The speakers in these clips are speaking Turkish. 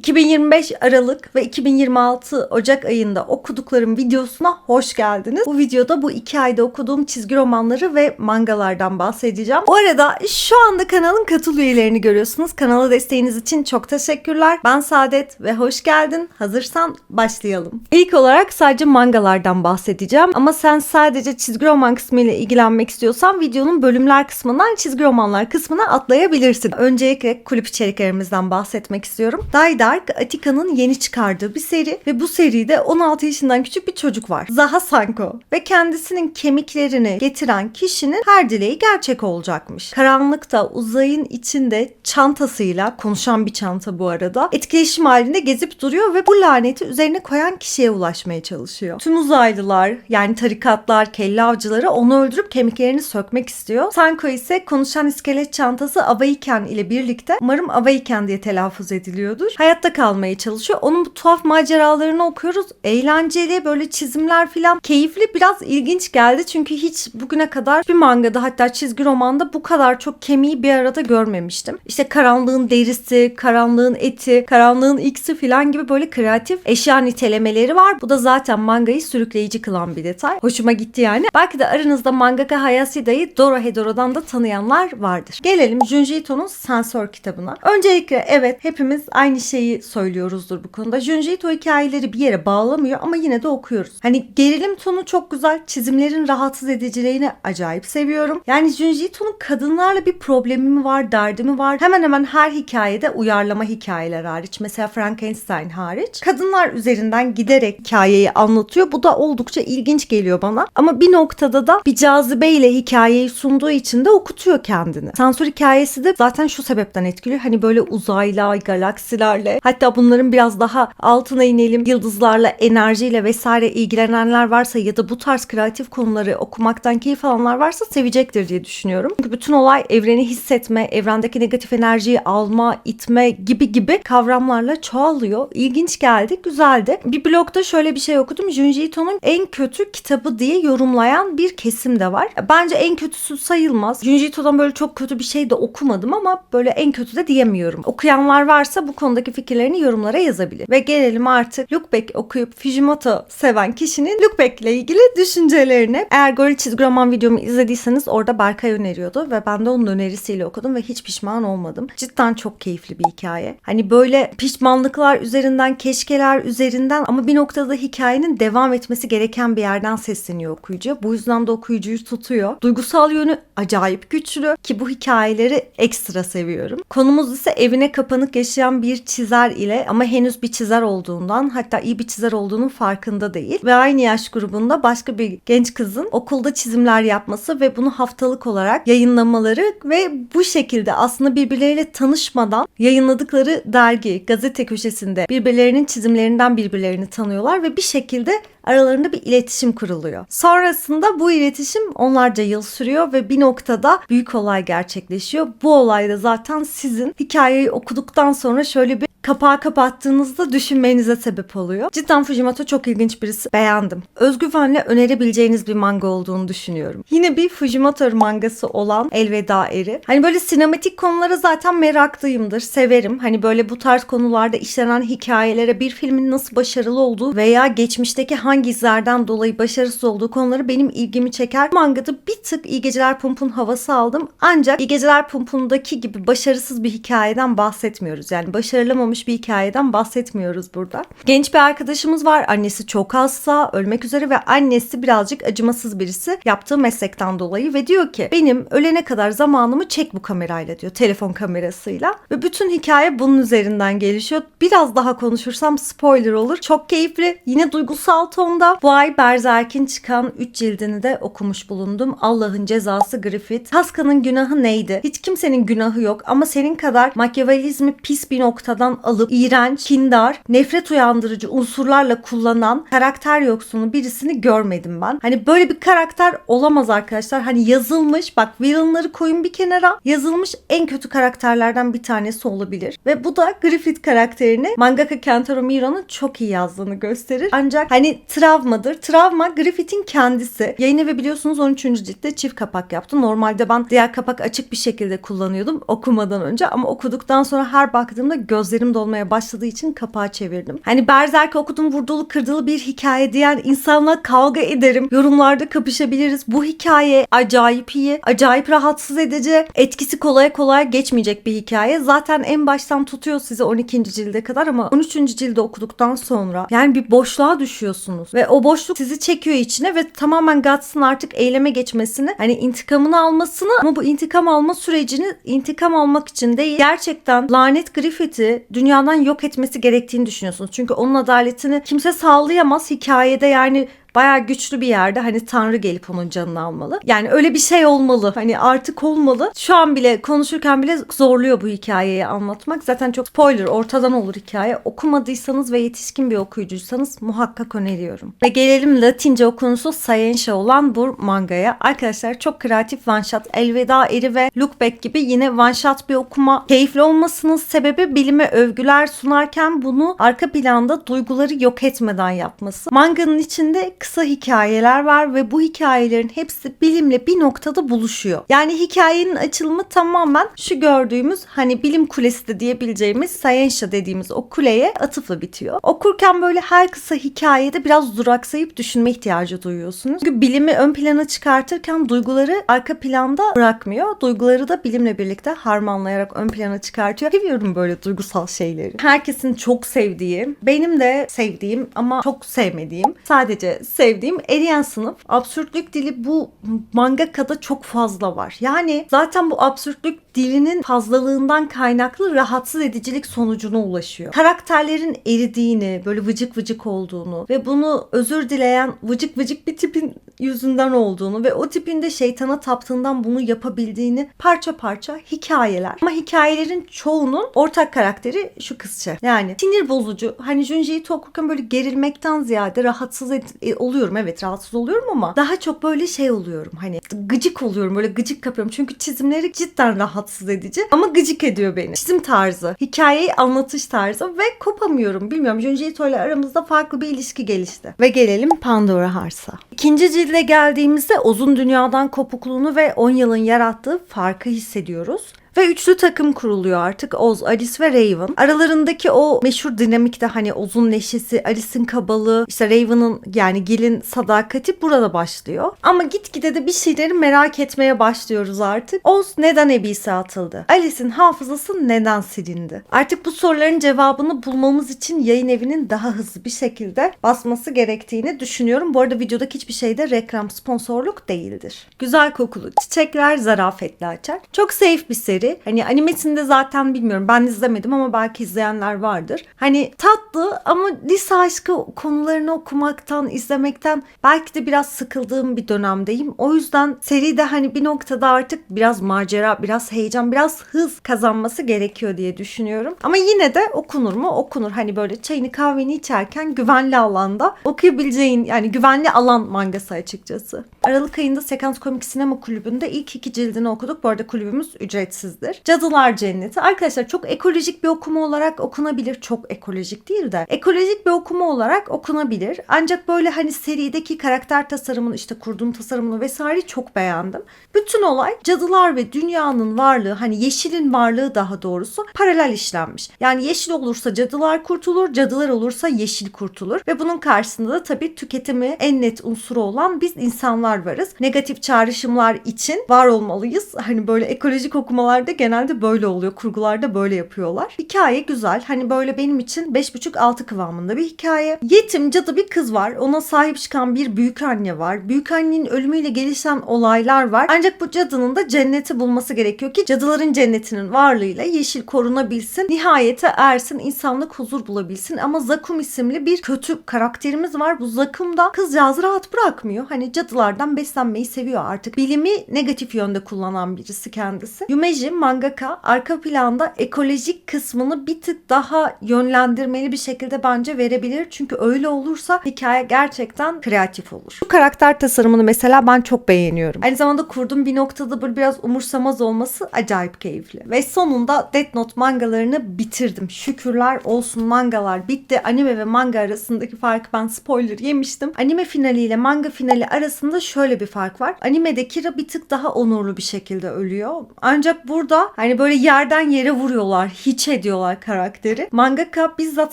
2025 Aralık ve 2026 Ocak ayında okuduklarım videosuna hoş geldiniz. Bu videoda bu 2 ayda okuduğum çizgi romanları ve mangalardan bahsedeceğim. Bu arada şu anda kanalın katıl üyelerini görüyorsunuz. Kanala desteğiniz için çok teşekkürler. Ben Saadet ve hoş geldin. Hazırsan başlayalım. İlk olarak sadece mangalardan bahsedeceğim. Ama sen sadece çizgi roman kısmıyla ilgilenmek istiyorsan videonun bölümler kısmından çizgi romanlar kısmına atlayabilirsin. Öncelikle kulüp içeriklerimizden bahsetmek istiyorum. Dark, Atika'nın yeni çıkardığı bir seri ve bu seride 16 yaşından küçük bir çocuk var. Zaha Sanko ve kendisinin kemiklerini getiren kişinin her dileği gerçek olacakmış. Karanlıkta uzayın içinde çantasıyla, konuşan bir çanta bu arada, etkileşim halinde gezip duruyor ve bu laneti üzerine koyan kişiye ulaşmaya çalışıyor. Tüm uzaylılar, yani tarikatlar, kelle avcıları onu öldürüp kemiklerini sökmek istiyor. Sanko ise konuşan iskelet çantası Avaiken ile birlikte, umarım Avaiken diye telaffuz ediliyordur, hayatta kalmaya çalışıyor. Onun bu tuhaf maceralarını okuyoruz. Eğlenceli, böyle çizimler falan keyifli, biraz ilginç geldi. Çünkü hiç bugüne kadar bir mangada, hatta çizgi romanda bu kadar çok kemiği bir arada görmemiştim. İşte karanlığın derisi, karanlığın eti, karanlığın x'i falan gibi böyle kreatif eşya nitelemeleri var. Bu da zaten mangayı sürükleyici kılan bir detay. Hoşuma gitti yani. Belki de aranızda mangaka Hayashida'yı Dorohedoro'dan da tanıyanlar vardır. Gelelim Junji Ito'nun Sensör kitabına. Öncelikle evet, hepimiz aynı şeyi söylüyoruzdur bu konuda. Junji Ito hikayeleri bir yere bağlamıyor ama yine de okuyoruz. Hani gerilim tonu çok güzel. Çizimlerin rahatsız ediciliğini acayip seviyorum. Yani Junji Ito'nun kadınlarla bir problemi mi var, derdi mi var? Hemen hemen her hikayede, uyarlama hikayeler hariç, mesela Frankenstein hariç, kadınlar üzerinden giderek hikayeyi anlatıyor. Bu da oldukça ilginç geliyor bana. Ama bir noktada da bir cazibeyle hikayeyi sunduğu için de okutuyor kendini. Sansür hikayesi de zaten şu sebepten etkiliyor. Hani böyle uzayla, galaksilerle, hatta bunların biraz daha altına inelim, yıldızlarla, enerjiyle vesaire ilgilenenler varsa ya da bu tarz kreatif konuları okumaktan keyif alanlar varsa sevecektir diye düşünüyorum. Çünkü bütün olay evreni hissetme, evrendeki negatif enerjiyi alma, itme gibi kavramlarla çoğalıyor. İlginç geldi, güzeldi. Bir blogda şöyle bir şey okudum. Junji Ito'nun en kötü kitabı diye yorumlayan bir kesim de var. Bence en kötüsü sayılmaz. Junji Ito'dan böyle çok kötü bir şey de okumadım ama böyle en kötü de diyemiyorum. Okuyanlar varsa bu konudaki fikirlerini yorumlara yazabilir. Ve gelelim artık Look Back okuyup Fujimoto seven kişinin Look Back ile ilgili düşüncelerine. Eğer Goril çizgi roman videomu izlediyseniz orada Berkay öneriyordu ve ben de onun önerisiyle okudum ve hiç pişman olmadım. Cidden çok keyifli bir hikaye. Hani böyle pişmanlıklar üzerinden, keşkeler üzerinden ama bir noktada hikayenin devam etmesi gereken bir yerden sesleniyor okuyucu. Bu yüzden de okuyucuyu tutuyor. Duygusal yönü acayip güçlü ki bu hikayeleri ekstra seviyorum. Konumuz ise evine kapanık yaşayan bir çizer ile, ama henüz bir çizer olduğundan, hatta iyi bir çizer olduğunun farkında değil ve aynı yaş grubunda başka bir genç kızın okulda çizimler yapması ve bunu haftalık olarak yayınlamaları ve bu şekilde aslında birbirleriyle tanışmadan yayınladıkları dergi, gazete köşesinde birbirlerinin çizimlerinden birbirlerini tanıyorlar ve bir şekilde aralarında bir iletişim kuruluyor. Sonrasında bu iletişim onlarca yıl sürüyor ve bir noktada büyük olay gerçekleşiyor. Bu olayda zaten sizin hikayeyi okuduktan sonra şöyle bir kapağı kapattığınızda düşünmenize sebep oluyor. Cidden Fujimoto çok ilginç birisi. Beğendim. Özgüvenle önerebileceğiniz bir manga olduğunu düşünüyorum. Yine bir Fujimoto mangası olan Elveda Eri. Hani böyle sinematik konulara zaten meraklıyımdır. Severim. Hani böyle bu tarz konularda işlenen hikayelere, bir filmin nasıl başarılı olduğu veya geçmişteki hangi izlerden dolayı başarısız olduğu konuları benim ilgimi çeker. Mangada bir tık İyi Geceler Pump'un havası aldım. Ancak İyi Geceler Pump'undaki gibi başarısız bir hikayeden bahsetmiyoruz. Yani başarılamamış bir hikayeden bahsetmiyoruz burada. Genç bir arkadaşımız var. Annesi çok hasta, ölmek üzere ve annesi birazcık acımasız birisi yaptığı meslekten dolayı ve diyor ki benim ölene kadar zamanımı çek bu kamerayla diyor. Telefon kamerasıyla. Ve bütün hikaye bunun üzerinden gelişiyor. Biraz daha konuşursam spoiler olur. Çok keyifli. Yine duygusal tonda. Bu ay Berserk'in çıkan 3 cildini de okumuş bulundum. Allah'ın Cezası Griffith. Haska'nın günahı neydi? Hiç kimsenin günahı yok ama senin kadar makyavelizmi pis bir noktadan alıp iğrenç, kindar, nefret uyandırıcı unsurlarla kullanan karakter yoksunu birisini görmedim ben. Hani böyle bir karakter olamaz arkadaşlar. Hani yazılmış, bak villainları koyun bir kenara, yazılmış en kötü karakterlerden bir tanesi olabilir. Ve bu da Griffith karakterini mangaka Kentaro Miura'nın çok iyi yazdığını gösterir. Ancak hani travmadır. Travma Griffith'in kendisi. Yayın Evi biliyorsunuz 13. ciltte çift kapak yaptı. Normalde ben diğer kapak açık bir şekilde kullanıyordum okumadan önce ama okuduktan sonra her baktığımda gözlerim gözlerim dolmaya başladığı için kapağı çevirdim. Hani Berserk okudum, vurdulu kırdılı bir hikaye diyen insanla kavga ederim. Yorumlarda kapışabiliriz. Bu hikaye acayip iyi, acayip rahatsız edici. Etkisi kolay kolay geçmeyecek bir hikaye. Zaten en baştan tutuyor sizi 12. cilde kadar ama 13. cilde okuduktan sonra yani bir boşluğa düşüyorsunuz. Ve o boşluk sizi çekiyor içine ve tamamen Guts'ın artık eyleme geçmesini, hani intikamını almasını, ama bu intikam alma sürecini intikam almak için değil, gerçekten lanet Griffith'i dünyadan yok etmesi gerektiğini düşünüyorsunuz. Çünkü onun adaletini kimse sağlayamaz hikayede, yani bayağı güçlü bir yerde hani Tanrı gelip onun canını almalı. Yani öyle bir şey olmalı. Hani artık olmalı. Şu an bile konuşurken bile zorluyor bu hikayeyi anlatmak. Zaten çok spoiler ortadan olur hikaye. Okumadıysanız ve yetişkin bir okuyucuysanız muhakkak öneriyorum. Ve gelelim Latince okunusu Scientia olan bu mangaya. Arkadaşlar çok kreatif one shot. Elveda Eri ve Look Back gibi yine one shot bir okuma. Keyifli olmasının sebebi bilime övgüler sunarken bunu arka planda duyguları yok etmeden yapması. Manganın içinde kısa hikayeler var ve bu hikayelerin hepsi bilimle bir noktada buluşuyor. Yani hikayenin açılımı tamamen şu gördüğümüz hani bilim kulesi de diyebileceğimiz Scientia dediğimiz o kuleye atıfla bitiyor. Okurken böyle her kısa hikayede biraz duraksayıp düşünme ihtiyacı duyuyorsunuz. Çünkü bilimi ön plana çıkartırken duyguları arka planda bırakmıyor. Duyguları da bilimle birlikte harmanlayarak ön plana çıkartıyor. Seviyorum böyle duygusal şeyleri. Herkesin çok sevdiği, benim de sevdiğim ama çok sevmediğim, sadece sevdiğim eriyen sınıf. Absürtlük dili bu mangakada çok fazla var. Yani zaten bu absürtlük dilinin fazlalığından kaynaklı rahatsız edicilik sonucuna ulaşıyor. Karakterlerin eridiğini, böyle vıcık vıcık olduğunu ve bunu özür dileyen vıcık vıcık bir tipin yüzünden olduğunu ve o tipin de şeytana taptığından bunu yapabildiğini parça parça hikayeler. Ama hikayelerin çoğunun ortak karakteri şu kızça. Yani sinir bozucu. Hani Junji Ito okurken böyle gerilmekten ziyade rahatsız oluyorum. Evet, rahatsız oluyorum ama daha çok böyle şey oluyorum. Hani gıcık oluyorum. Böyle gıcık kapıyorum. Çünkü çizimleri cidden rahatsız edici ama gıcık ediyor beni. Çizim tarzı, hikayeyi anlatış tarzı ve kopamıyorum. Bilmiyorum, Junji Ito ile aramızda farklı bir ilişki gelişti. Ve gelelim Pandora Hearts'a. İkinci cilde geldiğimizde Oz'un dünyadan kopukluğunu ve 10 yılın yarattığı farkı hissediyoruz. Ve üçlü takım kuruluyor artık. Oz, Alice ve Raven. Aralarındaki o meşhur dinamikte hani Oz'un neşesi, Alice'in kabalığı, işte Raven'ın yani Gil'in sadakati burada başlıyor. Ama gitgide de bir şeyleri merak etmeye başlıyoruz artık. Oz neden Abyss'e atıldı? Alice'in hafızası neden silindi? Artık bu soruların cevabını bulmamız için yayın evinin daha hızlı bir şekilde basması gerektiğini düşünüyorum. Bu arada videodaki hiçbir şeyde reklam, sponsorluk değildir. Güzel kokulu çiçekler zarafetle açar. Çok safe bir seri. Hani animesinde zaten bilmiyorum, ben izlemedim ama belki izleyenler vardır. Hani tatlı ama lise aşkı konularını okumaktan, izlemekten belki de biraz sıkıldığım bir dönemdeyim. O yüzden seride hani bir noktada artık biraz macera, biraz heyecan, biraz hız kazanması gerekiyor diye düşünüyorum. Ama yine de okunur mu? Okunur. Hani böyle çayını kahveni içerken güvenli alanda okuyabileceğin, yani güvenli alan mangası açıkçası. Aralık ayında Sekans Komik Sinema Kulübü'nde ilk 2 cildini okuduk. Bu arada kulübümüz ücretsiz. Cadılar Cenneti. Arkadaşlar çok ekolojik bir okuma olarak okunabilir. Çok ekolojik değil de ekolojik bir okuma olarak okunabilir. Ancak böyle hani serideki karakter tasarımını, işte kurduğum tasarımını vesaire çok beğendim. Bütün olay cadılar ve dünyanın varlığı, hani yeşilin varlığı daha doğrusu paralel işlenmiş. Yani yeşil olursa cadılar kurtulur, cadılar olursa yeşil kurtulur. Ve bunun karşısında da tabii tüketimi en net unsuru olan biz insanlar varız. Negatif çağrışımlar için var olmalıyız. Hani böyle ekolojik okumalar genelde böyle oluyor. Kurgularda böyle yapıyorlar. Hikaye güzel. Hani böyle benim için 5,5-6 kıvamında bir hikaye. Yetim cadı bir kız var. Ona sahip çıkan bir büyükanne var. Büyükannenin ölümüyle gelişen olaylar var. Ancak bu cadının da cenneti bulması gerekiyor ki cadıların cennetinin varlığıyla yeşil korunabilsin. Nihayete ersin. İnsanlık huzur bulabilsin. Ama Zakum isimli bir kötü karakterimiz var. Bu Zakum da kızcağızı rahat bırakmıyor. Hani cadılardan beslenmeyi seviyor artık. Bilimi negatif yönde kullanan birisi kendisi. Yumeji mangaka arka planda ekolojik kısmını bir tık daha yönlendirmeli bir şekilde bence verebilir. Çünkü öyle olursa hikaye gerçekten kreatif olur. Bu karakter tasarımını mesela ben çok beğeniyorum. Aynı zamanda kurduğum bir noktada böyle biraz umursamaz olması acayip keyifli. Ve sonunda Death Note mangalarını bitirdim. Şükürler olsun, mangalar bitti. Anime ve manga arasındaki farkı ben spoiler yemiştim. Anime finaliyle manga finali arasında şöyle bir fark var. Animede Kira bir tık daha onurlu bir şekilde ölüyor. Ancak burada burada hani böyle yerden yere vuruyorlar, hiç ediyorlar karakteri. Mangaka bizzat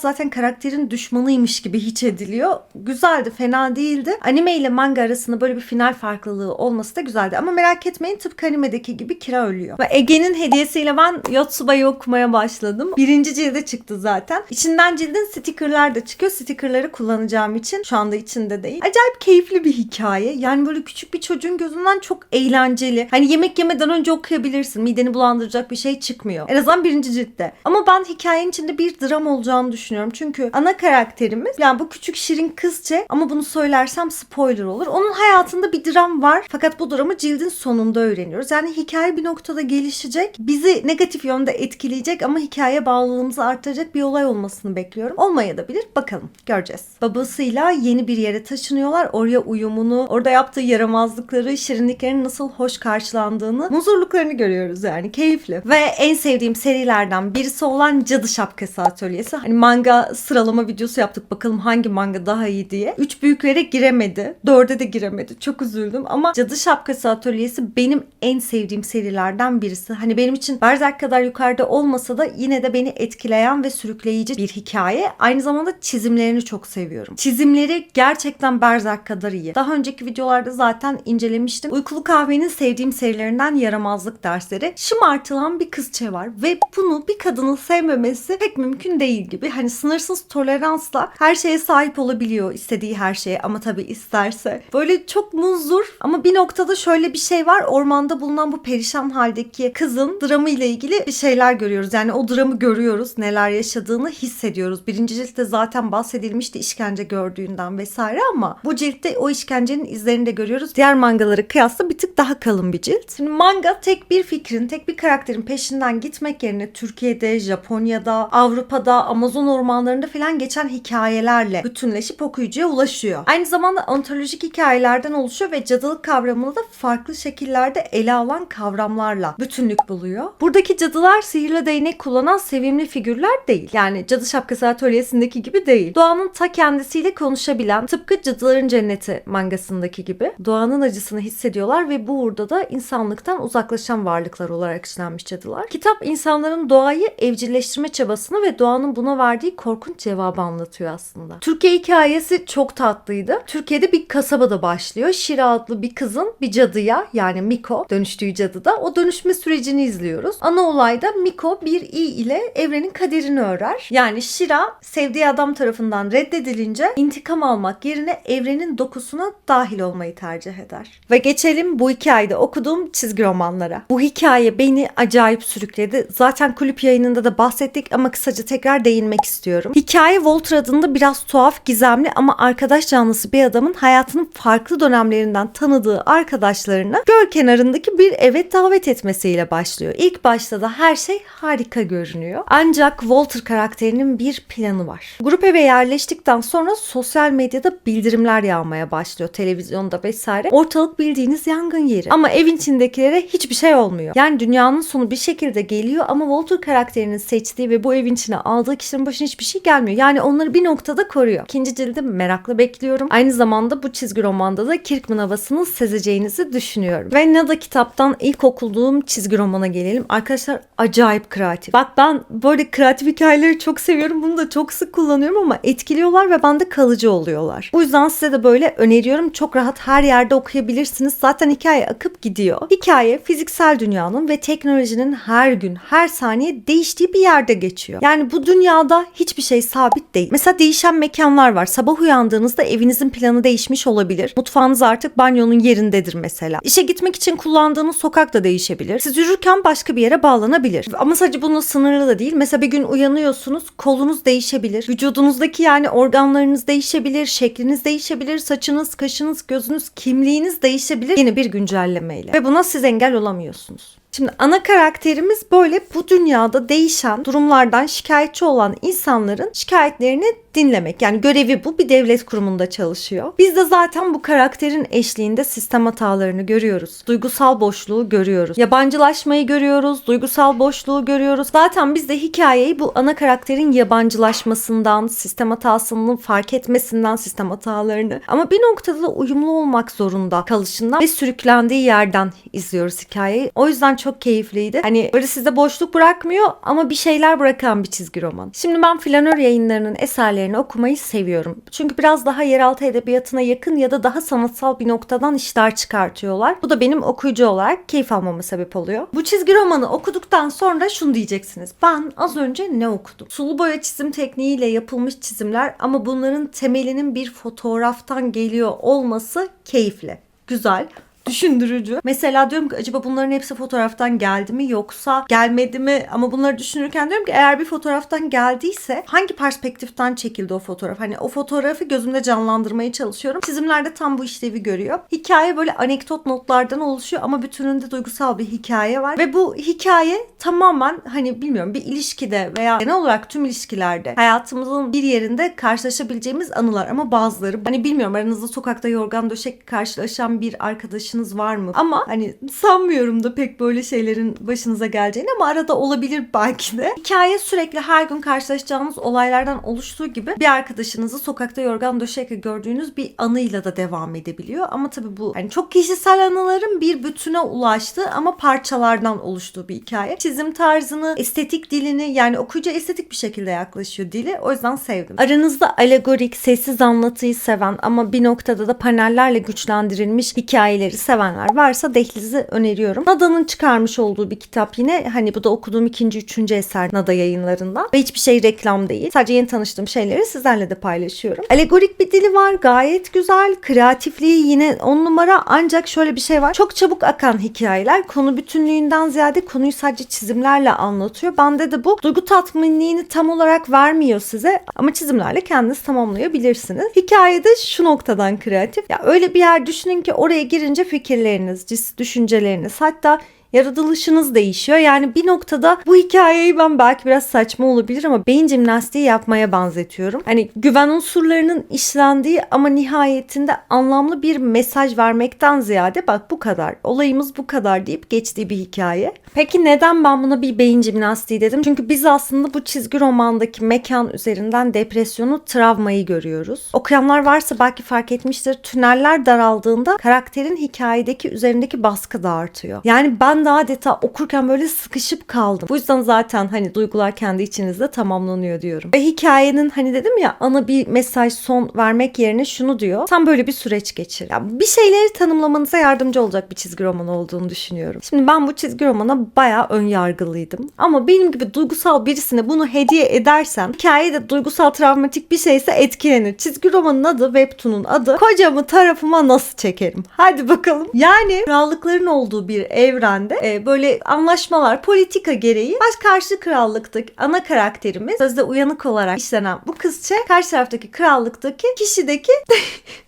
zaten karakterin düşmanıymış gibi hiç ediliyor. Güzeldi, fena değildi. Anime ile manga arasında böyle bir final farklılığı olması da güzeldi. Ama merak etmeyin, tıpkı animedeki gibi Kira ölüyor. Ve Ege'nin hediyesiyle ben Yotsuba'yı okumaya başladım. Birinci cilde çıktı zaten. İçinden cildin stickerlar da çıkıyor. Stickerları kullanacağım için şu anda içinde değil. Acayip keyifli bir hikaye. Yani böyle küçük bir çocuğun gözünden çok eğlenceli. Hani yemek yemeden önce okuyabilirsin. Mideni bulandıracak bir şey çıkmıyor. En azından birinci ciltte. Ama ben hikayenin içinde bir dram olacağını düşünüyorum. Çünkü ana karakterimiz, yani bu küçük şirin kızcı, ama bunu söylersem spoiler olur. Onun hayatında bir dram var. Fakat bu dramı cildin sonunda öğreniyoruz. Yani hikaye bir noktada gelişecek. Bizi negatif yönde etkileyecek ama hikayeye bağlılığımızı artıracak bir olay olmasını bekliyorum. Olmayabilir. Bakalım. Göreceğiz. Babasıyla yeni bir yere taşınıyorlar. Oraya uyumunu, orada yaptığı yaramazlıkları, şirinliklerin nasıl hoş karşılandığını, muzurluklarını görüyoruz yani. Keyifli. Ve en sevdiğim serilerden birisi olan Cadı Şapkası Atölyesi. Hani manga sıralama videosu yaptık. Bakalım hangi manga daha iyi diye. 3 büyüklere giremedi. 4'e de giremedi. Çok üzüldüm ama Cadı Şapkası Atölyesi benim en sevdiğim serilerden birisi. Hani benim için Berserk kadar yukarıda olmasa da yine de beni etkileyen ve sürükleyici bir hikaye. Aynı zamanda çizimlerini çok seviyorum. Çizimleri gerçekten Berserk kadar iyi. Daha önceki videolarda zaten incelemiştim. Uykulu Kahve'nin sevdiğim serilerinden Yaramazlık Dersleri. Şımartılan bir kızça var ve bunu bir kadının sevmemesi pek mümkün değil gibi. Hani sınırsız toleransla her şeye sahip olabiliyor, istediği her şeye, ama tabii isterse. Böyle çok muzdur ama bir noktada şöyle bir şey var. Ormanda bulunan bu perişan haldeki kızın dramı ile ilgili bir şeyler görüyoruz. Yani o dramı görüyoruz. Neler yaşadığını hissediyoruz. Birinci ciltte zaten bahsedilmişti işkence gördüğünden vesaire ama bu ciltte o işkencenin izlerini de görüyoruz. Diğer mangalara kıyasla bir tık daha kalın bir cilt. Şimdi manga tek bir fikrin, tek bir karakterin peşinden gitmek yerine Türkiye'de, Japonya'da, Avrupa'da, Amazon ormanlarında falan geçen hikayelerle bütünleşip okuyucuya ulaşıyor. Aynı zamanda ontolojik hikayelerden oluşuyor ve cadılık kavramını da farklı şekillerde ele alan kavramlarla bütünlük buluyor. Buradaki cadılar sihirli değnek kullanan sevimli figürler değil. Yani Cadı Şapkası Atölyesi'ndeki gibi değil. Doğanın ta kendisiyle konuşabilen, tıpkı Cadıların Cenneti mangasındaki gibi doğanın acısını hissediyorlar ve bu uğurda da insanlıktan uzaklaşan varlıklar olarak işlenmiş cadılar. Kitap insanların doğayı evcilleştirme çabasını ve doğanın buna verdiği korkunç cevabı anlatıyor aslında. Türkiye hikayesi çok tatlıydı. Türkiye'de bir kasabada başlıyor. Shira adlı bir kızın bir cadıya, yani Miko dönüştüğü cadıda, o dönüşme sürecini izliyoruz. Ana olayda Miko bir iyi ile evrenin kaderini öğrer. Yani Shira sevdiği adam tarafından reddedilince intikam almak yerine evrenin dokusuna dahil olmayı tercih eder. Ve geçelim bu hikayede okuduğum çizgi romanlara. Bu hikaye beni acayip sürükledi. Zaten kulüp yayınında da bahsettik ama kısaca tekrar değinmek istiyorum. Hikaye Walter adında biraz tuhaf, gizemli ama arkadaş canlısı bir adamın hayatının farklı dönemlerinden tanıdığı arkadaşlarını göl kenarındaki bir eve davet etmesiyle başlıyor. İlk başta da her şey harika görünüyor. Ancak Walter karakterinin bir planı var. Grup eve yerleştikten sonra sosyal medyada bildirimler yağmaya başlıyor. Televizyonda vesaire. Ortalık bildiğiniz yangın yeri. Ama evin içindekilere hiçbir şey olmuyor. Yani dünyanın sonu bir şekilde geliyor ama Walter karakterinin seçtiği ve bu evin içine aldığı kişinin başına hiçbir şey gelmiyor. Yani onları bir noktada koruyor. İkinci cildi merakla bekliyorum. Aynı zamanda bu çizgi romanda da Kirkman havasını sezeceğinizi düşünüyorum. Ve Nada kitaptan ilk okuduğum çizgi romana gelelim. Arkadaşlar acayip kreatif. Bak ben böyle kreatif hikayeleri çok seviyorum. Bunu da çok sık kullanıyorum ama etkiliyorlar ve bende kalıcı oluyorlar. Bu yüzden size de böyle öneriyorum. Çok rahat her yerde okuyabilirsiniz. Zaten hikaye akıp gidiyor. Hikaye fiziksel dünyanın ve teknolojinin her gün, her saniye değiştiği bir yerde geçiyor. Yani bu dünyada hiçbir şey sabit değil. Mesela değişen mekanlar var. Sabah uyandığınızda evinizin planı değişmiş olabilir. Mutfağınız artık banyonun yerindedir mesela. İşe gitmek için kullandığınız sokak da değişebilir. Siz yürürken başka bir yere bağlanabilir. Ama sadece bunun sınırlı da değil. Mesela bir gün uyanıyorsunuz, kolunuz değişebilir. Vücudunuzdaki yani organlarınız değişebilir, şekliniz değişebilir, saçınız, kaşınız, gözünüz, kimliğiniz değişebilir yeni bir güncellemeyle. Ve buna siz engel olamıyorsunuz. Şimdi ana karakterimiz böyle bu dünyada değişen durumlardan şikayetçi olan insanların şikayetlerini dinlemek. Yani görevi bu. Bir devlet kurumunda çalışıyor. Biz de zaten bu karakterin eşliğinde sistem hatalarını görüyoruz. Duygusal boşluğu görüyoruz. Yabancılaşmayı görüyoruz. Duygusal boşluğu görüyoruz. Zaten biz de hikayeyi bu ana karakterin yabancılaşmasından, sistem hatasını fark etmesinden, sistem hatalarını ama bir noktada da uyumlu olmak zorunda kalışından ve sürüklendiği yerden izliyoruz hikayeyi. O yüzden çok keyifliydi. Hani böyle size boşluk bırakmıyor ama bir şeyler bırakan bir çizgi roman. Şimdi ben Flanör Yayınları'nın eserlerini okumayı seviyorum. Çünkü biraz daha yeraltı edebiyatına yakın ya da daha sanatsal bir noktadan işler çıkartıyorlar. Bu da benim okuyucu olarak keyif almama sebep oluyor. Bu çizgi romanı okuduktan sonra şunu diyeceksiniz. Ben az önce ne okudum? Sulu boya çizim tekniğiyle yapılmış çizimler ama bunların temelinin bir fotoğraftan geliyor olması keyifli, güzel, düşündürücü. Mesela diyorum ki acaba bunların hepsi fotoğraftan geldi mi yoksa gelmedi mi? Ama bunları düşünürken diyorum ki eğer bir fotoğraftan geldiyse hangi perspektiften çekildi o fotoğraf? Hani o fotoğrafı gözümde canlandırmaya çalışıyorum. Çizimlerde tam bu işlevi görüyor. Hikaye böyle anekdot notlardan oluşuyor ama bütününde duygusal bir hikaye var. Ve bu hikaye tamamen hani bilmiyorum bir ilişkide veya genel olarak tüm ilişkilerde hayatımızın bir yerinde karşılaşabileceğimiz anılar ama bazıları hani bilmiyorum aranızda sokakta yorgan döşek karşılaşan bir arkadaşınız var mı? Ama hani sanmıyorum da pek böyle şeylerin başınıza geleceğini ama arada olabilir belki de. Hikaye sürekli her gün karşılaşacağınız olaylardan oluştuğu gibi bir arkadaşınızı sokakta yorgan döşekle gördüğünüz bir anıyla da devam edebiliyor. Ama tabii bu hani çok kişisel anıların bir bütüne ulaştığı ama parçalardan oluştuğu bir hikaye. Çizim tarzını, estetik dilini yani okuyucu estetik bir şekilde yaklaşıyor dili. O yüzden sevdim. Aranızda alegorik, sessiz anlatıyı seven ama bir noktada da panellerle güçlendirilmiş hikayeleri sevenler varsa Dehliz'i öneriyorum. Nada'nın çıkarmış olduğu bir kitap yine. Hani bu da okuduğum ikinci, üçüncü eser Nada Yayınları'ndan. Ve hiçbir şey reklam değil. Sadece yeni tanıştığım şeyleri sizlerle de paylaşıyorum. Alegorik bir dili var. Gayet güzel. Kreatifliği yine 10 numara. Ancak şöyle bir şey var. Çok çabuk akan hikayeler. Konu bütünlüğünden ziyade konuyu sadece çizimlerle anlatıyor. Bende de bu duygu tatminliğini tam olarak vermiyor size. Ama çizimlerle kendiniz tamamlayabilirsiniz. Hikayede şu noktadan kreatif. Ya öyle bir yer düşünün ki oraya girince fikirleriniz, düşünceleriniz hatta yaratılışınız değişiyor. Yani bir noktada bu hikayeyi ben belki biraz saçma olabilir ama beyin jimnastiği yapmaya benzetiyorum. Hani güven unsurlarının işlendiği ama nihayetinde anlamlı bir mesaj vermekten ziyade bak bu kadar, olayımız bu kadar deyip geçtiği bir hikaye. Peki neden ben buna bir beyin jimnastiği dedim? Çünkü biz aslında bu çizgi romandaki mekan üzerinden depresyonu, travmayı görüyoruz. Okuyanlar varsa belki fark etmiştir. Tüneller daraldığında karakterin hikayedeki üzerindeki baskı da artıyor. Yani ben de adeta okurken böyle sıkışıp kaldım. Bu yüzden zaten hani duygular kendi içinizde tamamlanıyor diyorum. Ve hikayenin hani dedim ya ana bir mesaj son vermek yerine şunu diyor. Tam böyle bir süreç geçir. Yani bir şeyleri tanımlamanıza yardımcı olacak bir çizgi roman olduğunu düşünüyorum. Şimdi ben bu çizgi romana bayağı ön yargılıydım. Ama benim gibi duygusal birisine bunu hediye edersem hikaye de duygusal travmatik bir şeyse etkilenir. Çizgi romanın adı, Webtoon'un adı. Kocamı tarafıma nasıl çekerim? Hadi bakalım. Yani krallıkların olduğu bir evrende böyle anlaşmalar, politika gereği baş karşı krallıktaki ana karakterimiz sözde uyanık olarak işlenen bu kızça karşı taraftaki krallıktaki kişideki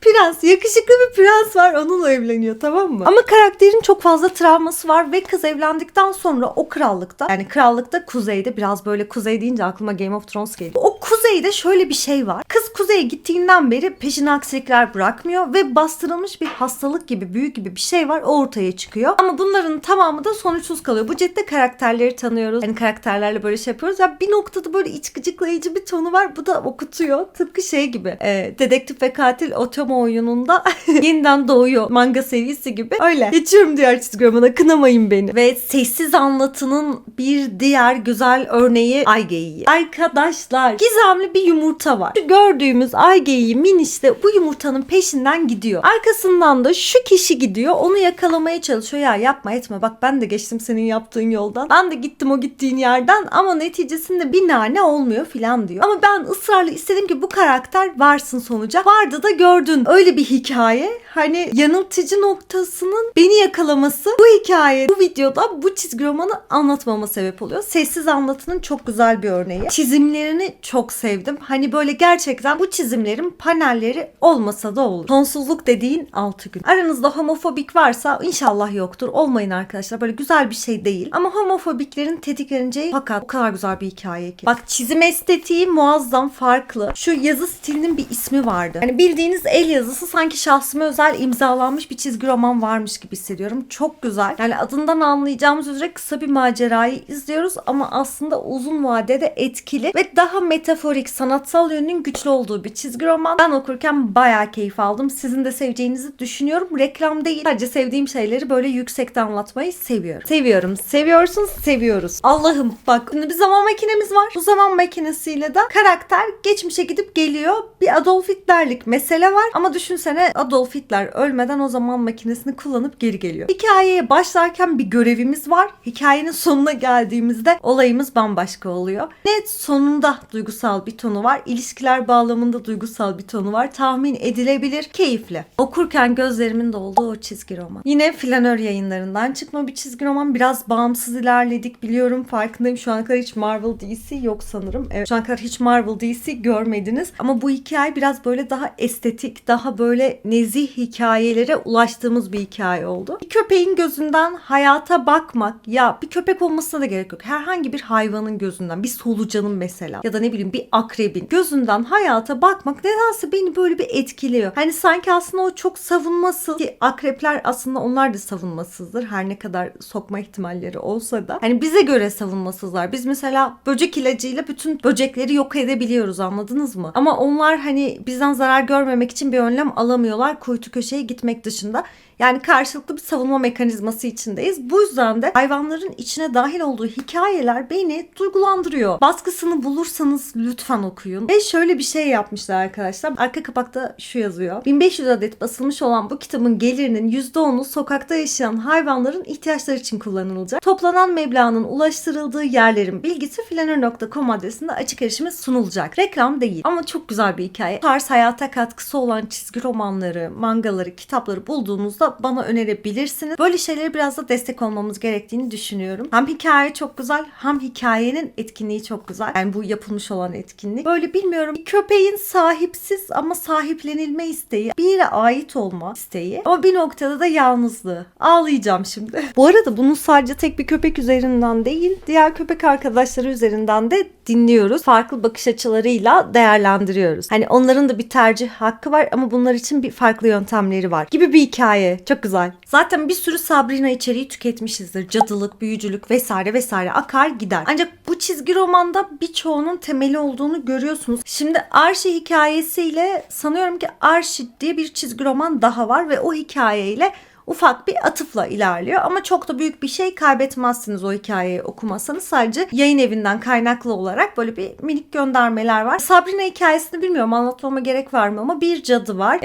prens, yakışıklı bir prens var onunla evleniyor, tamam mı? Ama karakterin çok fazla travması var ve kız evlendikten sonra o krallıkta yani krallıkta kuzeyde biraz böyle kuzey deyince aklıma Game of Thrones geliyor. O kuzeyde şöyle bir şey var. Kız kuzeye gittiğinden beri peşine aksilikler bırakmıyor ve bastırılmış bir hastalık gibi büyü gibi bir şey var, o ortaya çıkıyor. Ama bunların tamamı da sonuçsuz kalıyor. Bu ciddi karakterleri tanıyoruz. Yani karakterlerle böyle şey yapıyoruz. Ya bir noktada böyle iç gıcıklayıcı bir tonu var. Bu da okutuyor. Tıpkı şey gibi. Dedektif ve Katil Otome oyununda yeniden doğuyor manga serisi gibi. Öyle. Geçiyorum diğer çizgi romana. Kınamayın beni. Ve sessiz anlatının bir diğer güzel örneği Ay Geyiği. Arkadaşlar gizemli bir yumurta var. Şu gördüğümüz Ay Geyiği Miniş de bu yumurtanın peşinden gidiyor. Arkasından da şu kişi gidiyor. Onu yakalamaya çalışıyor. Ya yapma etme bak ben de geçtim senin yaptığın yoldan. Ben de gittim o gittiğin yerden ama neticesinde bir nane olmuyor filan diyor. Ama ben ısrarla istedim ki bu karakter varsın sonuca. Vardı da gördün. Öyle bir hikaye. Hani yanıltıcı noktasının beni yakalaması bu hikaye, bu videoda bu çizgi romanı anlatmama sebep oluyor. Sessiz anlatının çok güzel bir örneği. Çizimlerini çok sevdim. Hani böyle gerçekten bu çizimlerin panelleri olmasa da olur. Sonsuzluk dediğin 6 gün. Aranızda homofobik varsa inşallah yoktur. Olmayın arkadaşlar. Böyle güzel bir şey değil. Ama homofobiklerin tetikleneceği fakat o kadar güzel bir hikaye ki. Bak çizim estetiği muazzam farklı. Şu yazı stilinin bir ismi vardı. Hani bildiğiniz el yazısı sanki şahsıma özel imzalanmış bir çizgi roman varmış gibi hissediyorum. Çok güzel. Yani adından anlayacağımız üzere kısa bir macerayı izliyoruz ama aslında uzun vadede etkili ve daha metaforik, sanatsal yönünün güçlü olduğu olduğu bir çizgi roman. Ben okurken bayağı keyif aldım. Sizin de seveceğinizi düşünüyorum. Reklam değil. Sadece sevdiğim şeyleri böyle yüksekten anlatmayı seviyorum. Seviyorum. Seviyorsunuz. Seviyoruz. Allah'ım bak. Şimdi bir zaman makinemiz var. Bu zaman makinesiyle de karakter geçmişe gidip geliyor. Bir Adolf Hitler'lik mesele var. Ama düşünsene Adolf Hitler ölmeden o zaman makinesini kullanıp geri geliyor. Hikayeye başlarken bir görevimiz var. Hikayenin sonuna geldiğimizde olayımız bambaşka oluyor. Net sonunda duygusal bir tonu var. İlişkiler bağlamında duygusal bir tonu var. Tahmin edilebilir, keyifli. Okurken gözlerimin dolduğu o çizgi roman. Yine Flanör Yayınlarından çıkma bir çizgi roman. Biraz bağımsız ilerledik biliyorum, farkındayım. Şu ana kadar hiç Marvel DC yok sanırım. Evet, şu ana kadar hiç Marvel DC görmediniz. Ama bu hikaye biraz böyle daha estetik, daha böyle nezih hikayelere ulaştığımız bir hikaye oldu. Bir köpeğin gözünden hayata bakmak, ya bir köpek olmasına da gerek yok. Herhangi bir hayvanın gözünden, bir solucanın mesela ya da ne bileyim bir akrebin gözünden hayata bakmak nedense beni böyle bir etkiliyor. Hani sanki aslında o çok savunmasız, ki akrepler aslında onlar da savunmasızdır. Her ne kadar sokma ihtimalleri olsa da. Hani bize göre savunmasızlar. Biz mesela böcek ilacıyla bütün böcekleri yok edebiliyoruz, anladınız mı? Ama onlar hani bizden zarar görmemek için bir önlem alamıyorlar. Kuytu köşeye gitmek dışında. Yani karşılıklı bir savunma mekanizması içindeyiz. Bu yüzden de hayvanların içine dahil olduğu hikayeler beni duygulandırıyor. Baskısını bulursanız lütfen okuyun. Ve şöyle bir şey yapmışlar arkadaşlar. Arka kapakta şu yazıyor. 1500 adet basılmış olan bu kitabın gelirinin %10'u sokakta yaşayan hayvanların ihtiyaçları için kullanılacak. Toplanan meblağın ulaştırıldığı yerlerin bilgisi flanör.com adresinde açık erişime sunulacak. Reklam değil ama çok güzel bir hikaye. Bu tarz hayata katkısı olan çizgi romanları, mangaları, kitapları bulduğunuzda bana önerebilirsiniz. Böyle şeylere biraz da destek olmamız gerektiğini düşünüyorum. Hem hikaye çok güzel, hem hikayenin etkinliği çok güzel. Yani bu yapılmış olan etkinlik. Böyle bilmiyorum, bir köpeğin sahipsiz ama sahiplenilme isteği, bir yere ait olma isteği ama bir noktada da yalnızlığı. Ağlayacağım şimdi. Bu arada bunu sadece tek bir köpek üzerinden değil, diğer köpek arkadaşları üzerinden de dinliyoruz. Farklı bakış açılarıyla değerlendiriyoruz. Hani onların da bir tercih hakkı var ama bunlar için bir farklı yöntemleri var gibi bir hikaye. Çok güzel. Zaten bir sürü Sabrina içeriği tüketmişizdir. Cadılık, büyücülük vesaire vesaire akar gider. Ancak bu çizgi romanda birçoğunun temeli olduğunu görüyorsunuz. Şimdi Archie hikayesiyle sanıyorum ki Archie diye bir çizgi roman daha var ve o hikayeyle ufak bir atıfla ilerliyor ama çok da büyük bir şey kaybetmezsiniz o hikayeyi okumasanız. Sadece yayın evinden kaynaklı olarak böyle bir minik göndermeler var. Sabrina hikayesini bilmiyorum, anlatmama gerek var mı ama bir cadı var.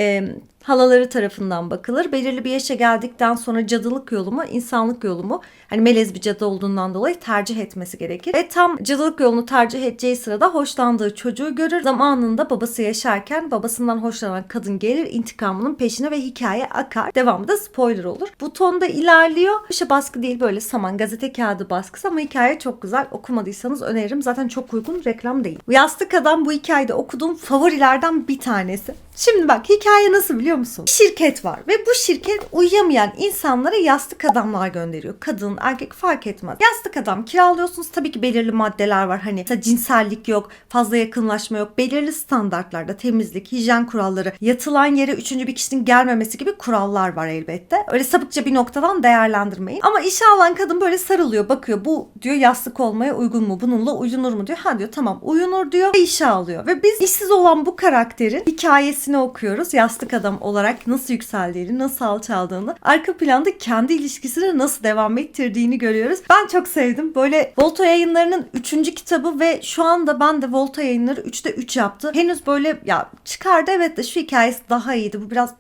Halaları tarafından bakılır. Belirli bir yaşa geldikten sonra cadılık yolu mu, insanlık yolu mu? Hani melez bir cadı olduğundan dolayı tercih etmesi gerekir. Ve tam cadılık yolunu tercih edeceği sırada hoşlandığı çocuğu görür. Zamanında babası yaşarken babasından hoşlanan kadın gelir, intikamının peşine ve hikaye akar. Devamı da spoiler olur. Bu tonda ilerliyor. İşte baskı değil, böyle saman gazete kağıdı baskısı ama hikaye çok güzel. Okumadıysanız öneririm. Zaten çok uygun, reklam değil. Yastık Adam bu hikayede okuduğum favorilerden bir tanesi. Şimdi bak, hikaye nasıl biliyor musun? Bir şirket var ve bu şirket uyuyamayan insanlara yastık adamlar gönderiyor. Kadın, erkek fark etmez. Yastık adam kiralıyorsunuz. Tabii ki belirli maddeler var. Hani mesela cinsellik yok, fazla yakınlaşma yok. Belirli standartlarda temizlik, hijyen kuralları, yatılan yere üçüncü bir kişinin gelmemesi gibi kurallar var elbette. Öyle sapıkça bir noktadan değerlendirmeyin. Ama işe alan kadın böyle sarılıyor, bakıyor. Bu diyor yastık olmaya uygun mu? Bununla uyunur mu diyor. Ha diyor, tamam uyunur diyor ve işe alıyor. Ve biz işsiz olan bu karakterin hikayesi okuyoruz. Yastık adam olarak nasıl yükseldiğini, nasıl alçaldığını, arka planda kendi ilişkisini nasıl devam ettirdiğini görüyoruz. Ben çok sevdim. Böyle Volta Yayınları'nın 3. kitabı ve şu anda ben de Volta Yayınları 3'te 3 yaptı. Henüz böyle ya çıkardı evet de şu hikayesi daha iyiydi. Bu biraz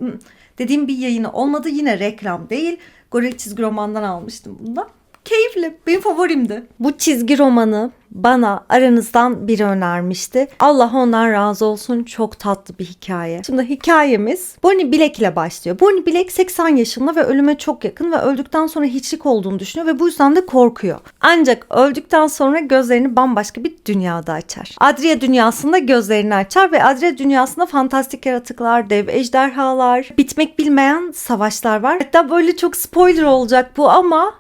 dediğim bir yayını olmadı. Yine reklam değil. Goril çizgi romandan almıştım bunu da. Keyifli. Benim favorimdi. Bu çizgi romanı bana aranızdan biri önermişti. Allah ondan razı olsun, çok tatlı bir hikaye. Şimdi hikayemiz Bonnie Black ile başlıyor. Bonnie Black 80 yaşında ve ölüme çok yakın ve öldükten sonra hiçlik olduğunu düşünüyor ve bu yüzden de korkuyor. Ancak öldükten sonra gözlerini bambaşka bir dünyada açar. Adria dünyasında gözlerini açar ve Adria dünyasında fantastik yaratıklar, dev ejderhalar, bitmek bilmeyen savaşlar var. Hatta böyle çok spoiler olacak bu ama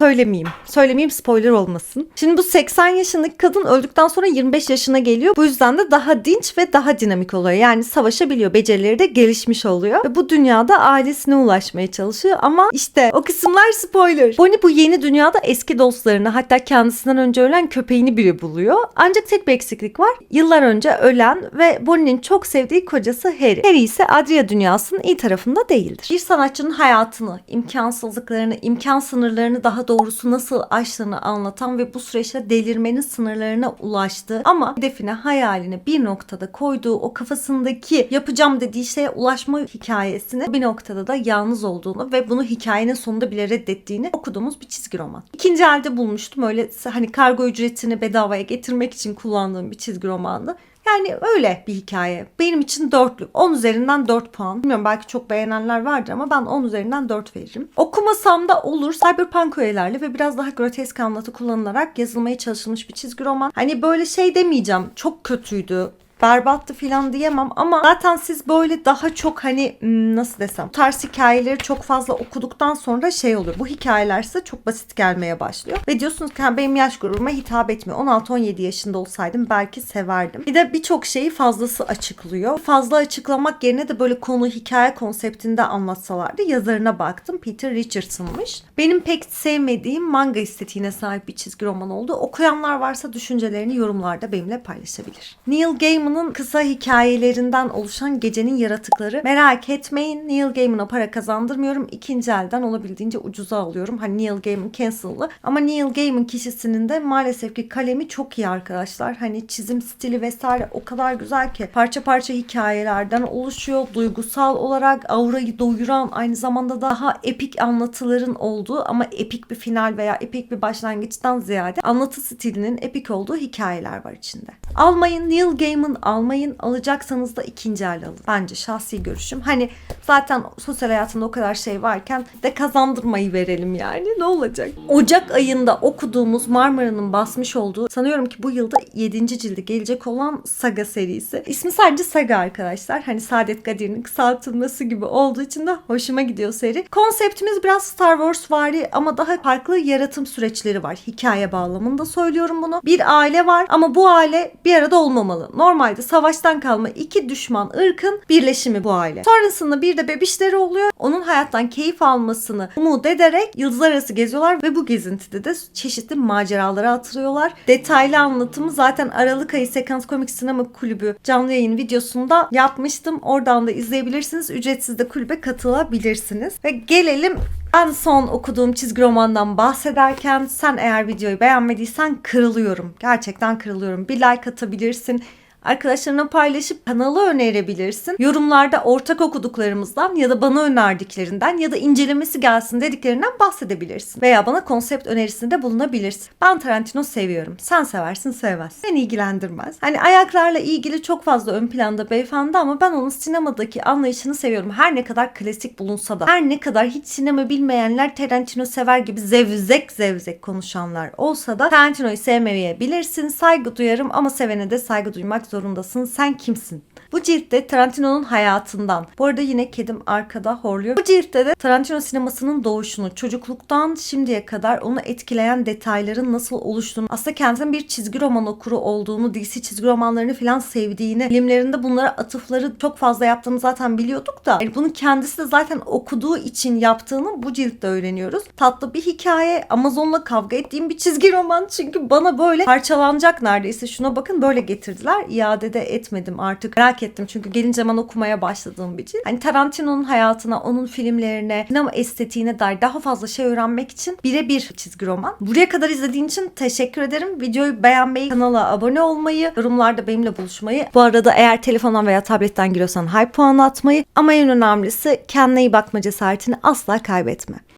söylemeyeyim, spoiler olmasın. Şimdi bu 80 yaşındaki kadın kadın öldükten sonra 25 yaşına geliyor. Bu yüzden de daha dinç ve daha dinamik oluyor. Yani savaşabiliyor. Becerileri de gelişmiş oluyor. Ve bu dünyada ailesine ulaşmaya çalışıyor. Ama işte o kısımlar spoiler. Bonnie bu yeni dünyada eski dostlarını, hatta kendisinden önce ölen köpeğini bile buluyor. Ancak tek bir eksiklik var. Yıllar önce ölen ve Bonnie'nin çok sevdiği kocası Harry. Harry ise Adria dünyasının iyi tarafında değildir. Bir sanatçının hayatını, imkansızlıklarını, imkan sınırlarını, daha doğrusu nasıl aştığını anlatan ve bu süreçte delirmenin sınırlarına ulaştığı ama hedefine, hayaline bir noktada koyduğu o kafasındaki yapacağım dediği şeye ulaşma hikayesini bir noktada da yalnız olduğunu ve bunu hikayenin sonunda bile reddettiğini okuduğumuz bir çizgi roman. İkinci elde bulmuştum. Öyle hani kargo ücretini bedavaya getirmek için kullandığım bir çizgi romandı. Yani öyle bir hikaye. Benim için 4'lük. 10 üzerinden 4 puan. Bilmiyorum, belki çok beğenenler vardır ama ben 10 üzerinden 4 veririm. Okumasam da olur. Cyberpunk öğelerle ve biraz daha grotesk anlatı kullanılarak yazılmaya çalışılmış bir çizgi roman. Hani böyle şey demeyeceğim, çok kötüydü, berbattı falan diyemem ama zaten siz böyle daha çok hani nasıl desem, bu tarz hikayeleri çok fazla okuduktan sonra şey oluyor. Bu hikayeler size çok basit gelmeye başlıyor. Ve diyorsunuz ki benim yaş grubuma hitap etmiyor. 16-17 yaşında olsaydım belki severdim. Bir de birçok şeyi fazlası açıklıyor. Fazla açıklamak yerine de böyle konu, hikaye konseptinde anlatsalardı. Yazarına baktım. Peter Richardson'mış. Benim pek sevmediğim manga estetiğine sahip bir çizgi roman oldu. Okuyanlar varsa düşüncelerini yorumlarda benimle paylaşabilir. Neil Gaiman'ın kısa hikayelerinden oluşan Gecenin Yaratıkları. Merak etmeyin, Neil Gaiman'a para kazandırmıyorum. İkinci elden olabildiğince ucuza alıyorum. Hani Neil Gaiman cancel'lı. Ama Neil Gaiman kişisinin de maalesef ki kalemi çok iyi arkadaşlar. Hani çizim stili vesaire o kadar güzel ki. Parça parça hikayelerden oluşuyor. Duygusal olarak aurayı doyuran, aynı zamanda daha epik anlatıların olduğu ama epik bir final veya epik bir başlangıçtan ziyade anlatı stilinin epik olduğu hikayeler var içinde. Almayın, Neil Gaiman almayın. Alacaksanız da ikinci el alın. Bence şahsi görüşüm. Hani zaten sosyal hayatında o kadar şey varken de kazandırmayı verelim yani. Ne olacak? Ocak ayında okuduğumuz, Marmara'nın basmış olduğu, sanıyorum ki bu yılda 7. cildi gelecek olan Saga serisi. İsmi sadece Saga arkadaşlar. Hani Saadet Kadir'in kısaltılması gibi olduğu için de hoşuma gidiyor seri. Konseptimiz biraz Star Wars vari ama daha farklı yaratım süreçleri var. Hikaye bağlamında söylüyorum bunu. Bir aile var ama bu aile bir arada olmamalı. Normalde savaştan kalma iki düşman ırkın birleşimi bu aile. Sonrasında bir de bebişleri oluyor. Onun hayattan keyif almasını umut ederek yıldızlar arası geziyorlar ve bu gezintide de çeşitli maceralara atılıyorlar. Detaylı anlatımı zaten Aralık ayı Sekans Komik Sinema Kulübü canlı yayın videosunda yapmıştım. Oradan da izleyebilirsiniz. Ücretsiz de kulübe katılabilirsiniz. Ve gelelim en son okuduğum çizgi romandan bahsederken, sen eğer videoyu beğenmediysen kırılıyorum. Gerçekten kırılıyorum. Bir like atabilirsin. Arkadaşlarına paylaşıp kanalı önerebilirsin. Yorumlarda ortak okuduklarımızdan ya da bana önerdiklerinden ya da incelemesi gelsin dediklerinden bahsedebilirsin. Veya bana konsept önerisinde bulunabilirsin. Ben Tarantino seviyorum. Sen seversin, sevmezsin. Beni ilgilendirmez. Hani ayaklarla ilgili çok fazla ön planda beyefendi ama ben onun sinemadaki anlayışını seviyorum. Her ne kadar klasik bulunsa da. Her ne kadar hiç sinema bilmeyenler Tarantino sever gibi zevzek konuşanlar olsa da Tarantino'yu sevmeyebilirsin. Saygı duyarım ama sevene de saygı duymak zorundasın. Sen kimsin? Bu ciltte Tarantino'nun hayatından. Bu arada yine kedim arkada horluyor. Bu ciltte de Tarantino sinemasının doğuşunu, çocukluktan şimdiye kadar onu etkileyen detayların nasıl oluştuğunu, aslında kendisinin bir çizgi roman okuru olduğunu, DC çizgi romanlarını falan sevdiğini, filmlerinde bunlara atıfları çok fazla yaptığını zaten biliyorduk da yani bunu kendisi de zaten okuduğu için yaptığını bu ciltte öğreniyoruz. Tatlı bir hikaye. Amazon'la kavga ettiğim bir çizgi roman. Çünkü bana böyle parçalanacak neredeyse. Şuna bakın, böyle getirdiler. İade de etmedim artık. Merak ettim çünkü gelince hemen okumaya başladığım bir cilt. Hani Tarantino'nun hayatına, onun filmlerine, sinema estetiğine dair daha fazla şey öğrenmek için birebir çizgi roman. Buraya kadar izlediğin için teşekkür ederim. Videoyu beğenmeyi, kanala abone olmayı, yorumlarda benimle buluşmayı. Bu arada eğer telefondan veya tabletten giriyorsan hype puanı atmayı ama en önemlisi kendine iyi bakma cesaretini asla kaybetme.